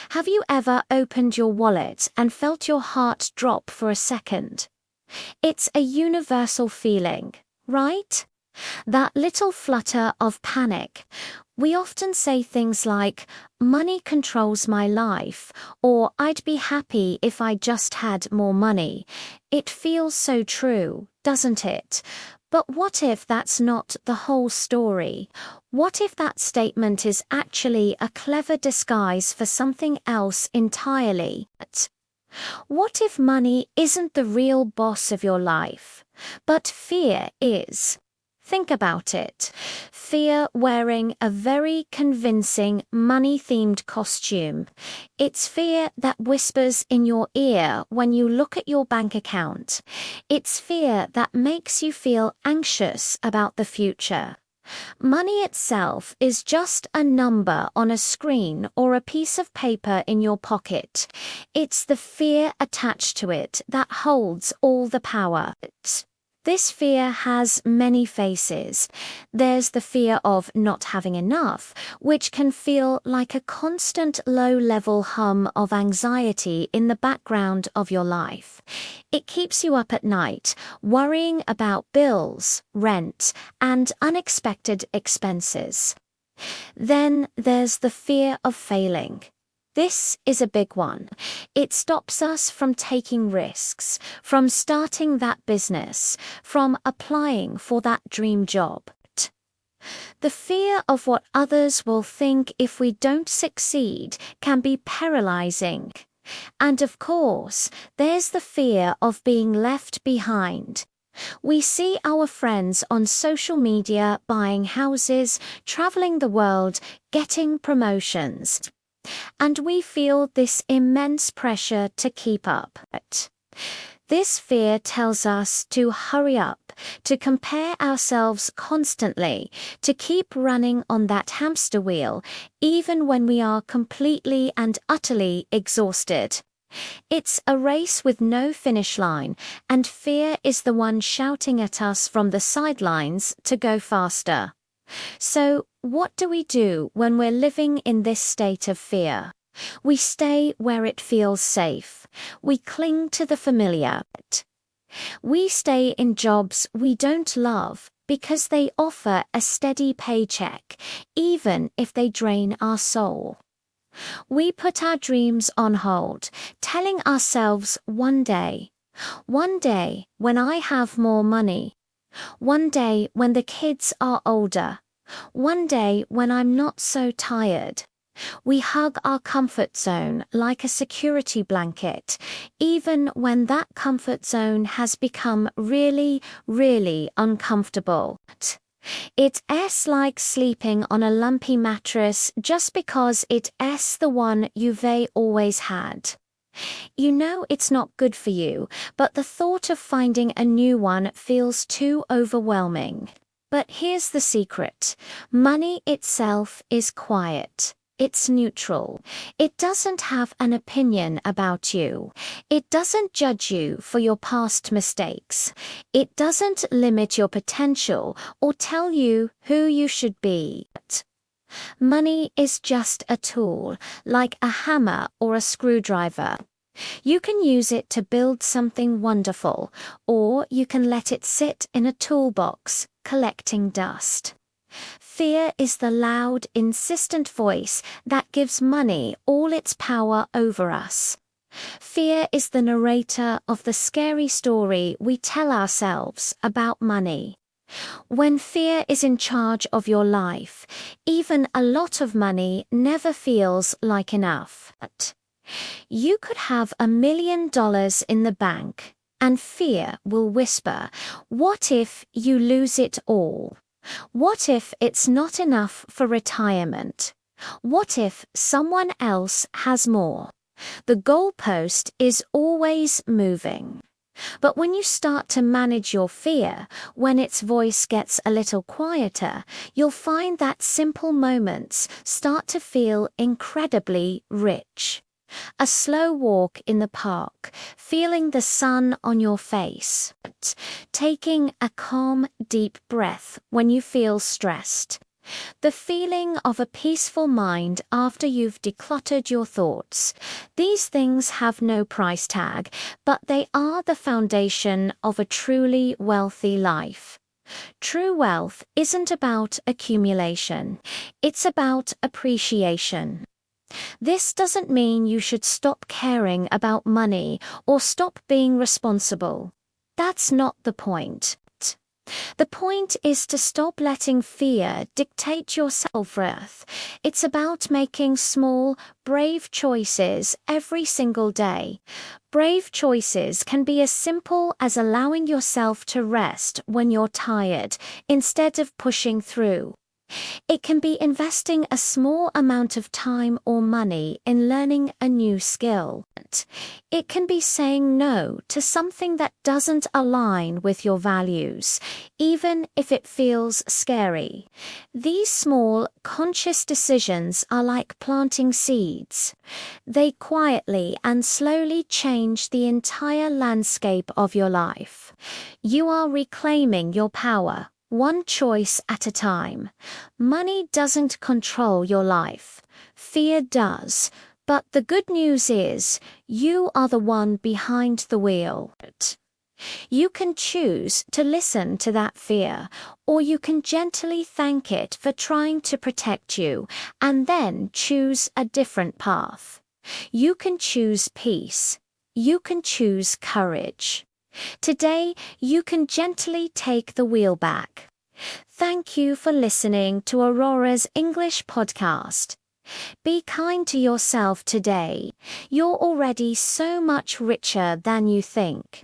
Have you ever opened your wallet and felt your heart drop for a second? It's a universal feeling, right? That little flutter of panic. We often say things like, money controls my life, or I'd be happy if I just had more money. It feels so true, doesn't it? But what if that's not the whole story? What if that statement is actually a clever disguise for something else entirely? What if money isn't the real boss of your life, but fear is? Think about it. Fear wearing a very convincing money-themed costume. It's fear that whispers in your ear when you look at your bank account. It's fear that makes you feel anxious about the future. Money itself is just a number on a screen or a piece of paper in your pocket. It's the fear attached to it that holds all the power. This fear has many faces. There's the fear of not having enough, which can feel like a constant low-level hum of anxiety in the background of your life. It keeps you up at night, worrying about bills, rent, and unexpected expenses. Then there's the fear of failing. This is a big one. It stops us from taking risks, from starting that business, from applying for that dream job. The fear of what others will think if we don't succeed can be paralyzing. And of course, there's the fear of being left behind. We see our friends on social media buying houses, traveling the world, getting promotions. And we feel this immense pressure to keep up. This fear tells us to hurry up, to compare ourselves constantly, to keep running on that hamster wheel, even when we are completely and utterly exhausted. It's a race with no finish line, and fear is the one shouting at us from the sidelines to go faster. So, what do we do when we're living in this state of fear? We stay where it feels safe. We cling to the familiar. We stay in jobs we don't love because they offer a steady paycheck, even if they drain our soul. We put our dreams on hold, telling ourselves one day when I have more money, one day when the kids are older, one day when I'm not so tired. We hug our comfort zone like a security blanket, even when that comfort zone has become really, really uncomfortable. It's like sleeping on a lumpy mattress just because it's the one you've always had. You know it's not good for you, but the thought of finding a new one feels too overwhelming. But here's the secret. Money itself is quiet. It's neutral. It doesn't have an opinion about you. It doesn't judge you for your past mistakes. It doesn't limit your potential or tell you who you should be. Money is just a tool, like a hammer or a screwdriver. You can use it to build something wonderful, or you can let it sit in a toolbox, collecting dust. Fear is the loud, insistent voice that gives money all its power over us. Fear is the narrator of the scary story we tell ourselves about money. When fear is in charge of your life, even a lot of money never feels like enough. You could have $1 million in the bank, and fear will whisper, "What if you lose it all? What if it's not enough for retirement? What if someone else has more?" The goalpost is always moving. But when you start to manage your fear, when its voice gets a little quieter, you'll find that simple moments start to feel incredibly rich. A slow walk in the park, feeling the sun on your face, taking a calm, deep breath when you feel stressed, The feeling of a peaceful mind after you've decluttered your thoughts. These things have no price tag, but they are the foundation of a truly wealthy life. True wealth isn't about accumulation, it's about appreciation. This doesn't mean you should stop caring about money or stop being responsible. That's not the point. The point is to stop letting fear dictate your self-worth. It's about making small, brave choices every single day. Brave choices can be as simple as allowing yourself to rest when you're tired instead of pushing through. It can be investing a small amount of time or money in learning a new skill. It can be saying no to something that doesn't align with your values, even if it feels scary. These small, conscious decisions are like planting seeds. They quietly and slowly change the entire landscape of your life. You are reclaiming your power, one choice at a time. Money doesn't control your life. Fear does. But the good news is, you are the one behind the wheel. You can choose to listen to that fear, or you can gently thank it for trying to protect you, and then choose a different path. You can choose peace. You can choose courage. Today, you can gently take the wheel back. Thank you for listening to Aurora's English podcast. Be kind to yourself today. You're already so much richer than you think.